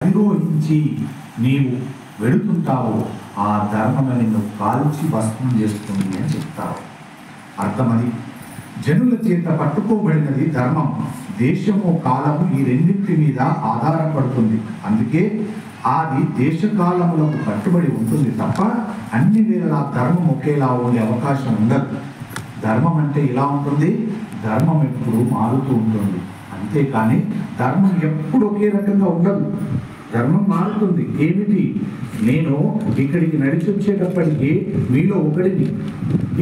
అధిరోహించి నీవు వెళుతుంటావు, ఆ ధర్మము నిన్ను కాల్చి భస్మం చేస్తుంది అని చెప్తావు. అర్థమది. జనుల చేత పట్టుకోబడినది ధర్మం. దేశము కాలము ఈ రెండింటి మీద ఆధారపడుతుంది. అందుకే అది దేశకాలములకు కట్టుబడి ఉంటుంది తప్ప అన్ని వేళలా ధర్మం ఒకేలా ఉండే అవకాశం ఉండదు. ధర్మం అంటే ఇలా ఉంటుంది, ధర్మం ఎప్పుడు మారుతూ ఉంటుంది. అంతేకాని ధర్మం ఎప్పుడు ఒకే రకంగా ఉండదు. ధర్మం మారుతుంది. ఏమిటి? నేను ఇక్కడికి నడిచి వచ్చేటప్పటికి మీలో ఒకటిని,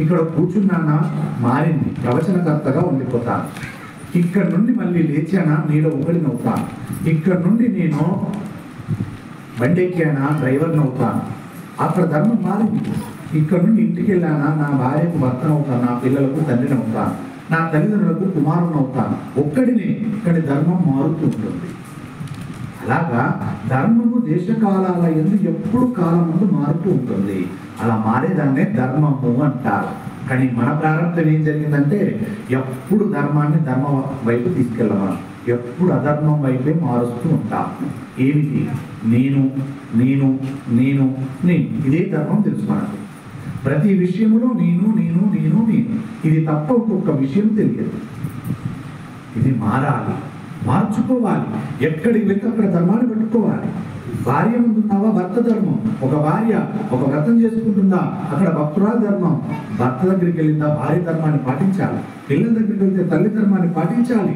ఇక్కడ కూర్చున్నానా మారింది, ప్రవచనకర్తగా ఉండిపోతాను. ఇక్కడ నుండి మళ్ళీ లేచానా మీలో ఒకటిని అవుతాను. ఇక్కడ నుండి నేను బండి ఎక్కానా డ్రైవర్ని అవుతాను. అక్కడ ధర్మం మారింది. ఇక్కడ నుండి ఇంటికి వెళ్ళానా నా భార్యకు భర్తను అవుతాను, నా పిల్లలకు తండ్రిని అవుతాను, నా తల్లిదండ్రులకు కుమారుని అవుతాను. ఒక్కడిని. ఇక్కడి ధర్మం మారుతూ ఉంటుంది. అలాగా ధర్మము దేశకాలాల ఎందుకు ఎప్పుడు కాలం ముందు మారుతూ ఉంటుంది. అలా మారేదాన్నే ధర్మము అంటారు. కానీ మన ప్రారంభం ఏం జరిగిందంటే ఎప్పుడు ధర్మాన్ని ధర్మం వైపు తీసుకెళ్ళమని, ఎప్పుడు అధర్మం వైపే మారుస్తూ ఉంటాం. ఏమిటి? నేను నేను నేను నేను ఇదే ధర్మం తెలుసు మనకు. ప్రతి విషయంలో నేను నేను నేను నేను ఇది తప్ప ఒక్కొక్క విషయం తెలియదు. ఇది మారాలి, మార్చుకోవాలి. ఎక్కడికి వెళ్తే అక్కడ ధర్మాన్ని పెట్టుకోవాలి. భార్య ముందున్నావా భర్త ధర్మం. ఒక భార్య ఒక వ్రతం చేసుకుంటుందా అక్కడ భక్తురాలి ధర్మం. భర్త దగ్గరికి వెళ్ళిందా భార్య ధర్మాన్ని పాటించాలి. పిల్లల దగ్గరికి వెళ్తే తల్లి ధర్మాన్ని పాటించాలి.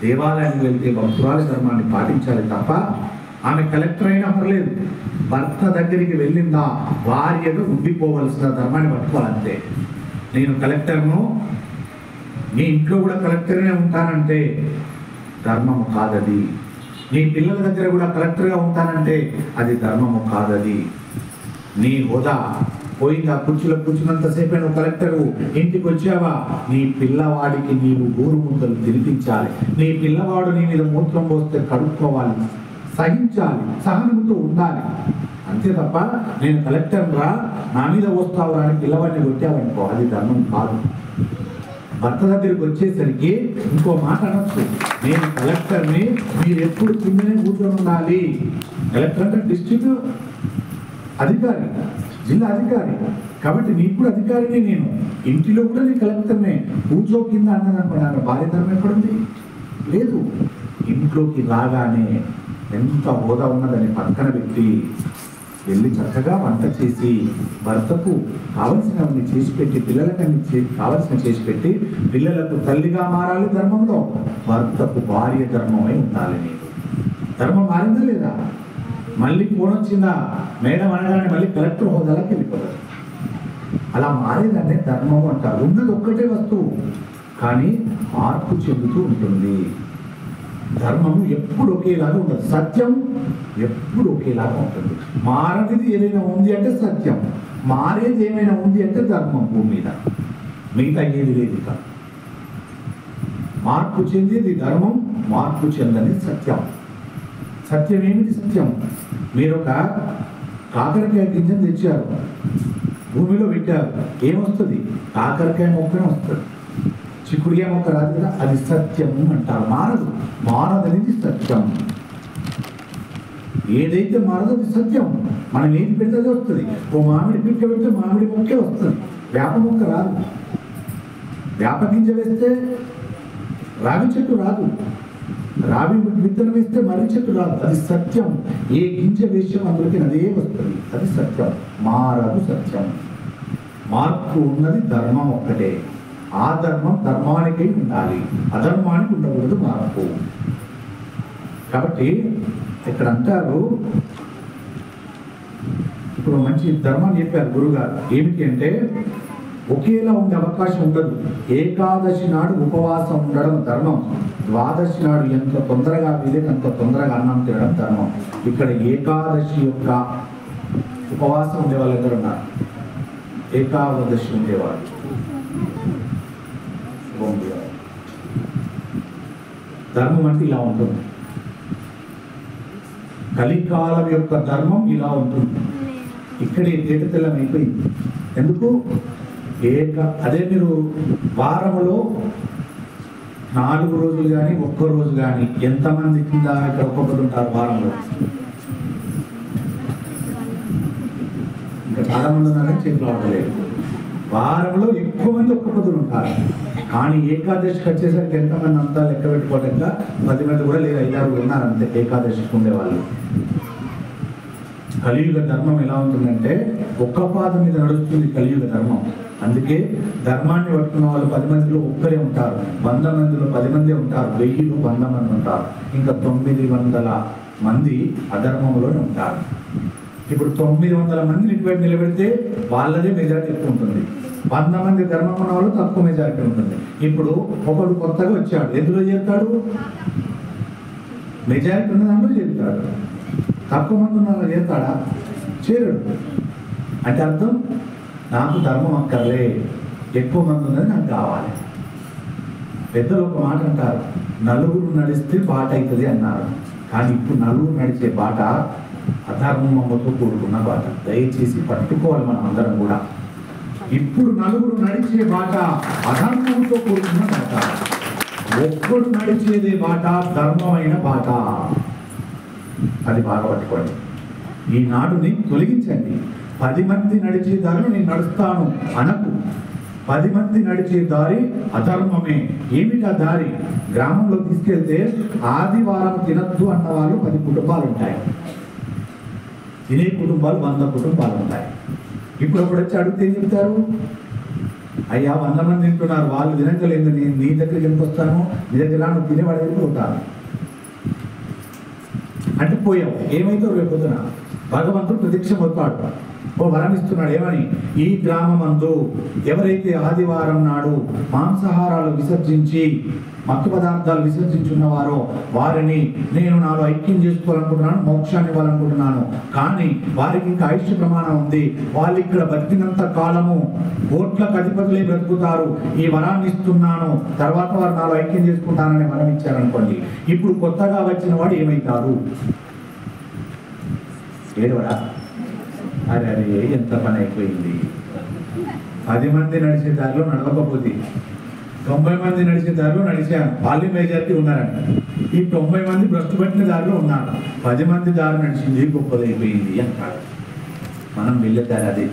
దేవాలయానికి వెళ్తే భక్తురాలి ధర్మాన్ని పాటించాలి తప్ప ఆమె కలెక్టర్ అయినా పర్లేదు, భర్త దగ్గరికి వెళ్ళిందా భార్యగా ఉండిపోవలసిన ధర్మాన్ని పట్టుకోవాలంతే. నేను కలెక్టర్ను, మీ ఇంట్లో కూడా కలెక్టర్గానే ఉంటానంటే ధర్మము కాదది. నీ పిల్లల దగ్గర కూడా కలెక్టర్గా ఉంటానంటే అది ధర్మము కాదది. నీ హోదా పోయిందా? కుర్చీలో కూర్చున్నంతసేపు నువ్వు కలెక్టరు. ఇంటికి వచ్చావా నీ పిల్లవాడికి నీవు గోరు ముద్దలు తినిపించాలి. నీ పిల్లవాడు నీ మీద మూత్రం పోస్తే కడుక్కోవాలి, సహించాలి, సహనంతో ఉండాలి. అంతే తప్ప నేను కలెక్టర్ రా నా మీద వస్తావు అని పిల్లవాడిని కొట్టావనుకో అది ధర్మం కాదు. భర్త దగ్గరికి వచ్చేసరికి ఇంకో మాట అనొచ్చు, నేను కలెక్టర్ని, మీరు ఎప్పుడు కిందనే కూర్చొని ఉండాలి. కలెక్టర్ అంటే డిస్ట్రిక్ట్ అధికారి, జిల్లా అధికారి. కాబట్టి నీకు కూడా అధికారిని నేను. ఇంటిలో కూడా నేను కలెక్టర్నే. కూర్చో కింద అన్నది అనుకున్నాను. భార్య ధర్మం ఎక్కడుంది? లేదు. ఇంట్లోకి రాగానే ఎంత హోదా ఉన్నదని పక్కన పెట్టి వెళ్ళి చక్కగా వంట చేసి భర్తకు కావలసినవన్నీ చేసి పెట్టి, పిల్లలకన్నీ కావలసిన చేసి పెట్టి, పిల్లలకు తల్లిగా మారాలి ధర్మంలో, భర్తకు భార్య ధర్మమై ఉండాలి. నీకు ధర్మం మారిందా లేదా? మళ్ళీ ఫోన్ వచ్చిందా మేడం అనగానే మళ్ళీ కలెక్టర్ హోదాలకు వెళ్ళిపోతారు. అలా మారేదాన్ని ధర్మము అంటారు. ఉన్నది ఒక్కటే వస్తువు కానీ మార్పు చెందుతూ ఉంటుంది. ధర్మము ఎప్పుడు ఒకేలాగా ఉండదు. సత్యం ఎప్పుడు ఒకేలాగా ఉంటుంది. మారనిది ఏదైనా ఉంది అంటే సత్యం, మారేది ఏమైనా ఉంది అంటే ధర్మం. భూమి మీద మిగతా ఏది లేదు. ఇక మార్పు చెందేది ధర్మం, మార్పు చెందని సత్యం. సత్యం ఏమిటి? సత్యం మీరు ఒక కాకరకాయ గింజను తెచ్చారు, భూమిలో పెట్టారు, ఏమొస్తుంది? కాకరకాయ మొక్కనే వస్తుంది. చిక్కుడుకాయ మొక్క రాదు కదా, అది సత్యం అంటారు. మారదు. మారదనేది సత్యం. ఏదైతే మారదో అది సత్యం. మనం ఏది పెడితే అది వస్తుంది. ఓ మామిడి పిక్క పెడితే మామిడి మొక్కే వస్తుంది, వేప మొక్క రాదు. వేప గింజ వేస్తే రావి చెట్టు రాదు, రావి విత్తనం వేస్తే మర్రి చెట్టు రాదు. అది సత్యం. ఏ గింజ వేసామో అందులోకి అదే వస్తుంది. అది సత్యం. మారదు సత్యం. మార్పు ఉన్నది ధర్మం ఒక్కటే. ఆ ధర్మం ధర్మానికే ఉండాలి, అధర్మానికి ఉండకూడదు మార్పు. కాబట్టి ఇక్కడ అంటారు, ఇప్పుడు మంచి ధర్మాన్ని చెప్పారు గురుగారు. ఏమిటి అంటే ఒకేలా ఉండే అవకాశం ఉండదు. ఏకాదశి నాడు ఉపవాసం ఉండడం ధర్మం, ద్వాదశి నాడు ఎంత తొందరగా వీలైతే అంత తొందరగా అన్నం తినడం ధర్మం. ఇక్కడ ఏకాదశి యొక్క ఉపవాసం ఉండేవాళ్ళు ఎవరు ఉన్నారు? ఏకాదశి ఉండేవాళ్ళు ధర్మం అంటే ఇలా ఉంటుంది. కలికాలం యొక్క ధర్మం ఇలా ఉంటుంది. ఇక్కడే తేటతెల్లం అయిపోయింది. ఎందుకు? అదే మీరు వారములో 4 రోజులు కానీ ఒక్క రోజు కానీ ఎంతమంది కింద ఇక్కడ ఒక్కొక్కరు ఉంటారు వారంలో? ఇంకా చాలా మంది ఉన్నారని చేతులు అవట్లేదు. వారంలో ఎక్కువ మంది ఒక్కొక్కరు ఉంటారు. కానీ ఏకాదశికి వచ్చేసరికి ఎంతమంది అంతా లెక్క పెట్టుకోలేక 10 మంది కూడా లేదు, 5-6 ఉన్నారు అంతే ఏకాదశికి ఉండేవాళ్ళు. కలియుగ ధర్మం ఎలా ఉంటుందంటే ఒక్క పాదం మీద నడుస్తుంది కలియుగ ధర్మం. అందుకే ధర్మాన్ని పట్టుకున్న వాళ్ళు 10 మందిలో ఒక్కరే ఉంటారు, 100 మందిలో 10 మంది ఉంటారు, 1000లో 100 మంది ఉంటారు, ఇంకా 900 మంది అధర్మంలోనే ఉంటారు. ఇప్పుడు 900 మందిని ఇటువైపు నిలబెడితే వాళ్ళదే మెజారిటీ ఎక్కువ ఉంటుంది, 100 మంది ధర్మం ఉన్న వాళ్ళు తక్కువ మెజారిటీ ఉంటుంది. ఇప్పుడు ఒకడు కొత్తగా వచ్చాడు, ఎందులో చేరుతాడు? మెజారిటీ ఉన్న దాంట్లో చేరుతాడు. తక్కువ మంది ఉన్న చేరుతాడా? చేరడు. అంటే అర్థం నాకు ధర్మం అక్కర్లే, ఎక్కువ మంది ఉన్నది నాకు కావాలి. పెద్దలు ఒక మాట అంటారు, నలుగురు నడిస్తే బాట అవుతుంది అన్నారు. కానీ ఇప్పుడు నలుగురు నడిచే బాట అధర్మంతో కూడుకున్న బాట. దయచేసి పట్టుకోవాలి మనం అందరం కూడా. ఇప్పుడు నలుగురు నడిచే బాట అధర్మంతో కూడుకున్న బాట. ఒక్కడు నడిచేదే బాట ధర్మమైన బాట. అది బాగా పట్టుకోండి. ఈ నాడుని తొలగించండి. 10 మంది నడిచే దారిలో నేను నడుస్తాను అనకు. 10 మంది నడిచే దారి అధర్మమే. ఏమిటా దారి? గ్రామంలో తీసుకెళ్తే ఆదివారం తినద్దు అన్న వాళ్ళు 10 కుటుంబాలు ఉంటాయి, తినే కుటుంబాలు 100 కుటుంబాలు ఉంటాయి. ఇప్పుడు అప్పుడు వచ్చి అడిగితే ఏం చెప్తారు? అయ్యా 100 మంది తింటున్నారు, వాళ్ళు తినగలేదు, నేను నీ దగ్గరికి ఎందుకు వస్తాను? నీ దగ్గర నువ్వు తినేవాడి దగ్గర ఉంటాను అంటే పోయావు. ఏమైతే రేపు పొద్దున భగవంతుడు ప్రత్యక్షం వస్తాడు, ఓ వరం ఇస్తున్నాడు. ఏమని? ఈ గ్రామమందు ఎవరైతే ఆదివారం నాడు మాంసాహారాలు విసర్జించి మత్తు పదార్థాలు విసర్జించున్నవారో వారిని నేను నాలో ఐక్యం చేసుకోవాలనుకుంటున్నాను, మోక్షాన్ని ఇవ్వాలనుకుంటున్నాను. కానీ వారికి ఇంకా ఆయుష్య ప్రమాణం ఉంది, వాళ్ళు ఇక్కడ బతికినంత కాలము కోట్లకు అధిపతులే బ్రతుకుతారు. ఈ వరాన్ని ఇస్తున్నాను, తర్వాత వారు నాలో ఐక్యం చేసుకుంటానని వరం ఇచ్చారనుకోండి. ఇప్పుడు కొత్తగా వచ్చిన వాడు ఏమైతారు? ఏడవడా? అరే అరే ఎంత పని అయిపోయింది. 10 మంది నడిచే దారిలో నడవకపోతే 90 మంది నడిచే దారిలో నడిచాను, వాళ్ళే మెజారిటీ ఉన్నారంట. ఈ 90 మంది భ్రష్టు పట్టిన దారిలో ఉన్నారు, 10 మంది దారి నడిచింది గొప్పదైపోయింది అంటాడు. మనం వెళ్ళేదారి అది.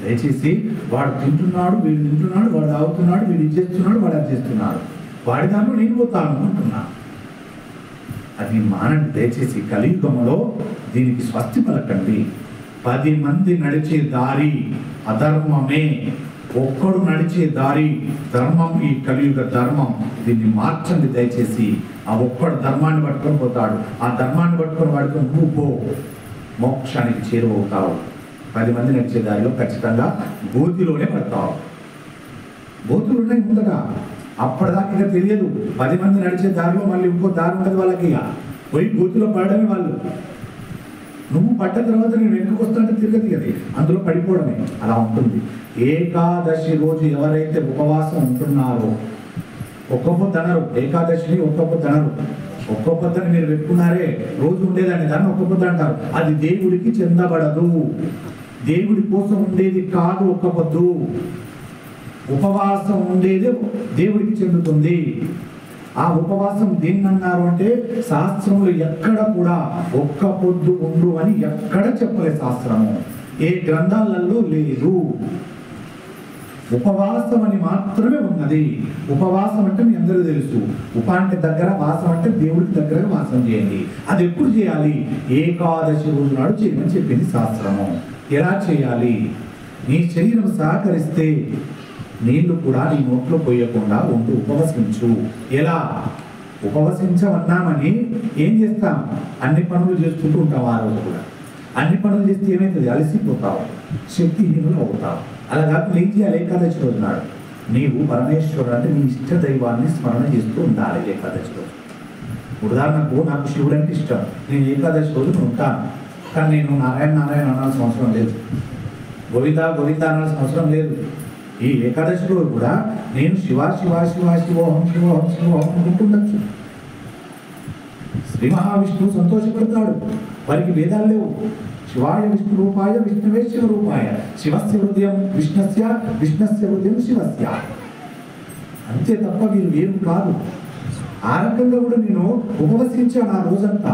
దయచేసి వాడు తింటున్నాడు, వీడు తింటున్నాడు, వాడు తాగుతున్నాడు, వీడు ఇది చేస్తున్నాడు, వాడు అది చేస్తున్నాడు, వాడి దాంట్లో నేను పోతాను అంటున్నా. అది మానండి దయచేసి. కలియుగంలో దీనికి స్వస్తి పలకండి. 10 మంది నడిచే దారి అధర్మమే, ఒక్కడు నడిచే దారి ధర్మం. ఈ కలియుగ ధర్మం, దీన్ని మార్చండి దయచేసి. ఆ ఒక్కడు ధర్మాన్ని పట్టుకొని పోతాడు, ఆ ధర్మాన్ని పట్టుకొని వాడుకొని నువ్వు పో, మోక్షానికి చేరువవుతావు. 10 మంది నడిచే దారిలో ఖచ్చితంగా గోతిలోనే పడతావు. గోతులు ఉన్నాయి ముందట, అప్పటిదాకా ఇక తెలియదు. 10 మంది నడిచే దారిలో మళ్ళీ ఇంకో దారి ఉంటుంది వాళ్ళకి, ఇక పోయి గోతిలో పడడమే వాళ్ళు. నువ్వు పడ్డ తర్వాత నేను వెనుకకు వస్తానంటే తిరగదు కదా, అందులో పడిపోవడమే. అలా ఉంటుంది. ఏకాదశి రోజు ఎవరైతే ఉపవాసం ఉంటున్నారో, ఒక్క పొద్దు అనరు ఏకాదశిని, ఒక్క పొద్దు అనరు. ఒక్క పొద్దుని మీరు పెట్టుకున్నారే, రోజు ఉండేదాన్ని, దాన్ని ఒక్క పొద్దు అంటారు. అది దేవుడికి చెందబడదు, దేవుడి కోసం ఉండేది కాదు ఒక్క పొద్దు. ఉపవాసం ఉండేది దేవుడికి చెందుతుంది. ఆ ఉపవాసం దేన్ని అన్నారు అంటే, శాస్త్రంలో ఎక్కడ కూడా ఒక్క పొద్దు ఉండు అని ఎక్కడ చెప్పలేదు శాస్త్రము, ఏ గ్రంథాలలో లేదు. ఉపవాసం అని మాత్రమే ఉన్నది. ఉపవాసం అంటే మీ అందరూ తెలుసు, ఉప అంటే దగ్గర, వాసం అంటే దేవుడికి దగ్గరగా వాసం చేయండి. అది ఎప్పుడు చేయాలి? ఏకాదశి రోజు నాడు చేయమని చెప్పింది శాస్త్రము. ఎలా చేయాలి? నీ శరీరం సహకరిస్తే నీళ్లు కూడా నీ నోట్లో పోయకుండా ఉంటూ ఉపవసించు. ఎలా? ఉపవసించమన్నామని ఏం చేస్తాం? అన్ని పనులు చేసుకుంటూ ఉంటాం. ఆ రోజు కూడా అన్ని పనులు చేస్తే ఏమవుతుంది? అలసిపోతావు, శక్తిహీనులు అవుతావు. అలా కాకుండా ఏం చేయాలి? ఏకాదశి రోజు నాడు నీవు పరమేశ్వరుడు అంటే నీ ఇష్ట దైవాన్ని స్మరణ చేస్తూ ఉండాలి. ఏకాదశి రోజు ఉదాహరణకు నాకు శివుడు అంటే ఇష్టం, నేను ఏకాదశి రోజు ఉంటాను. కానీ నేను నారాయణ నారాయణ అనాల్సిన అవసరం లేదు, గోవిందా గోవిందా అనాల్సిన అవసరం లేదు. ఈ ఏకాదశిలో కూడా నేను శివ శివ శివ శివోహం శివోహం శివోహం అనుకుంటుండొచ్చు. శ్రీ మహావిష్ణువు సంతోషపడతాడు, వారికి భేదాలు లేవు. శివాయ విష్ణు రూపాయ విష్ణువే శివ రూపాయ, శివస్య హృదయం విష్ణస్య, విష్ణస్య హృదయం శివస్య. అంతే. అంతే తప్ప వీరు ఏం కాదు. ఆ రకంగా కూడా నేను ఉపవసించాను ఆ రోజంతా.